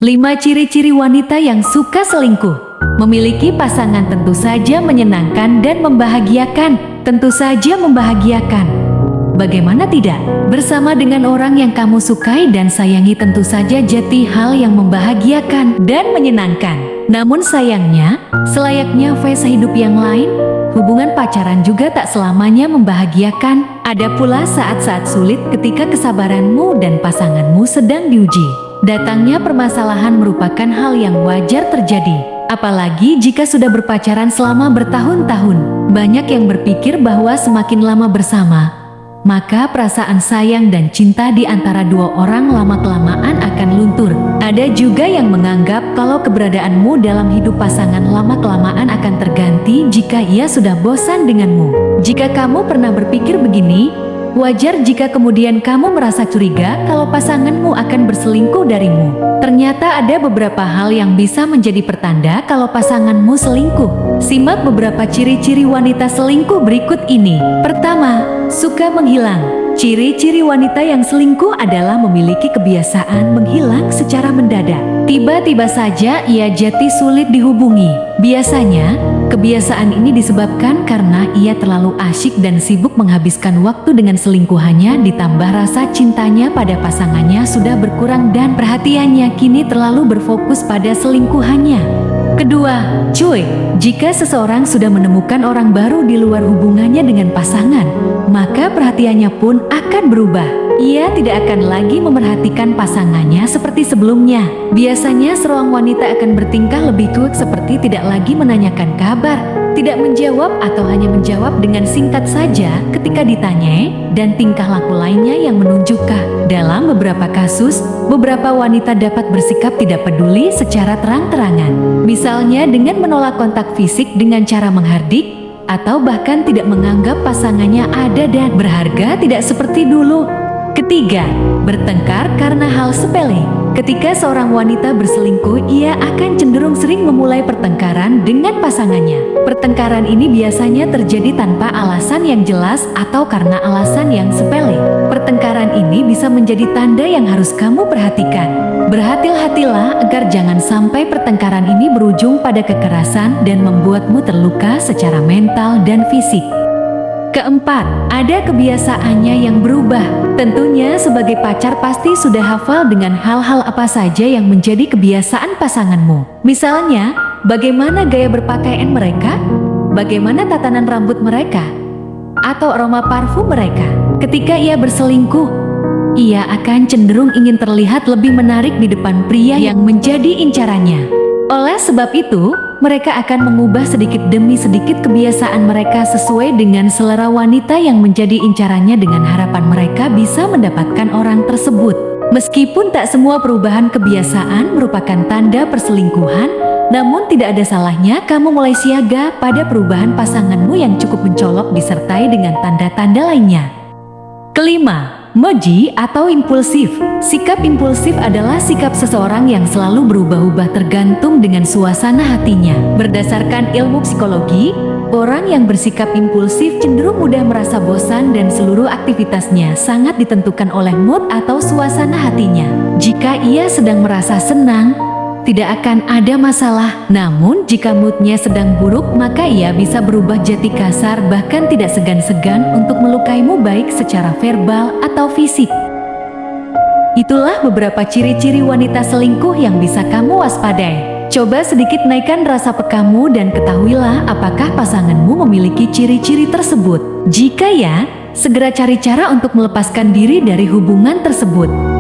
5 ciri-ciri wanita yang suka selingkuh. Memiliki pasangan tentu saja menyenangkan dan membahagiakan. Tentu saja membahagiakan. Bagaimana tidak? Bersama dengan orang yang kamu sukai dan sayangi tentu saja jadi hal yang membahagiakan dan menyenangkan. Namun sayangnya, selayaknya fase hidup yang lain, hubungan pacaran juga tak selamanya membahagiakan. Ada pula saat-saat sulit ketika kesabaranmu dan pasanganmu sedang diuji. Datangnya permasalahan merupakan hal yang wajar terjadi. Apalagi jika sudah berpacaran selama bertahun-tahun. Banyak yang berpikir bahwa semakin lama bersama, maka perasaan sayang dan cinta di antara dua orang lama-kelamaan akan luntur. Ada juga yang menganggap kalau keberadaanmu dalam hidup pasangan lama-kelamaan akan terganti jika ia sudah bosan denganmu. Jika kamu pernah berpikir begini, wajar jika kemudian kamu merasa curiga kalau pasanganmu akan berselingkuh darimu. Ternyata ada beberapa hal yang bisa menjadi pertanda kalau pasanganmu selingkuh. Simak beberapa ciri-ciri wanita selingkuh berikut ini. Pertama, suka menghilang. Ciri-ciri wanita yang selingkuh adalah memiliki kebiasaan menghilang secara mendadak. Tiba-tiba saja ia jadi sulit dihubungi. Biasanya, kebiasaan ini disebabkan karena ia terlalu asyik dan sibuk menghabiskan waktu dengan selingkuhannya, ditambah rasa cintanya pada pasangannya sudah berkurang dan perhatiannya kini terlalu berfokus pada selingkuhannya. Kedua, cuek. Jika seseorang sudah menemukan orang baru di luar hubungannya dengan pasangan, maka perhatiannya pun akan berubah. Ia tidak akan lagi memerhatikan pasangannya seperti sebelumnya. Biasanya seorang wanita akan bertingkah lebih cuek seperti tidak lagi menanyakan kabar, tidak menjawab atau hanya menjawab dengan singkat saja ketika ditanyai, dan tingkah laku lainnya yang menunjukkan. Dalam beberapa kasus, beberapa wanita dapat bersikap tidak peduli secara terang-terangan. Misalnya dengan menolak kontak fisik dengan cara menghardik, atau bahkan tidak menganggap pasangannya ada dan berharga tidak seperti dulu. Ketiga, bertengkar karena hal sepele. Ketika seorang wanita berselingkuh, ia akan cenderung sering memulai pertengkaran dengan pasangannya. Pertengkaran ini biasanya terjadi tanpa alasan yang jelas atau karena alasan yang sepele. Pertengkaran ini bisa menjadi tanda yang harus kamu perhatikan. Berhati-hatilah agar jangan sampai pertengkaran ini berujung pada kekerasan dan membuatmu terluka secara mental dan fisik. Keempat, ada kebiasaannya yang berubah. Tentunya sebagai pacar pasti sudah hafal dengan hal-hal apa saja yang menjadi kebiasaan pasanganmu. Misalnya, bagaimana gaya berpakaian mereka, bagaimana tatanan rambut mereka, atau aroma parfum mereka. Ketika ia berselingkuh, ia akan cenderung ingin terlihat lebih menarik di depan pria yang menjadi incarannya. Oleh sebab itu, mereka akan mengubah sedikit demi sedikit kebiasaan mereka sesuai dengan selera wanita yang menjadi incarannya dengan harapan mereka bisa mendapatkan orang tersebut. Meskipun tak semua perubahan kebiasaan merupakan tanda perselingkuhan, namun tidak ada salahnya kamu mulai siaga pada perubahan pasanganmu yang cukup mencolok disertai dengan tanda-tanda lainnya. Kelima, moji atau impulsif. Sikap impulsif adalah sikap seseorang yang selalu berubah-ubah tergantung dengan suasana hatinya. Berdasarkan ilmu psikologi, orang yang bersikap impulsif cenderung mudah merasa bosan dan seluruh aktivitasnya sangat ditentukan oleh mood atau suasana hatinya. Jika ia sedang merasa senang, tidak akan ada masalah. Namun jika moodnya sedang buruk, maka ia bisa berubah jadi kasar, bahkan tidak segan-segan untuk melukaimu baik secara verbal atau fisik. Itulah beberapa ciri-ciri wanita selingkuh yang bisa kamu waspadai. Coba sedikit naikkan rasa pekamu dan ketahuilah apakah pasanganmu memiliki ciri-ciri tersebut. Jika ya, segera cari cara untuk melepaskan diri dari hubungan tersebut.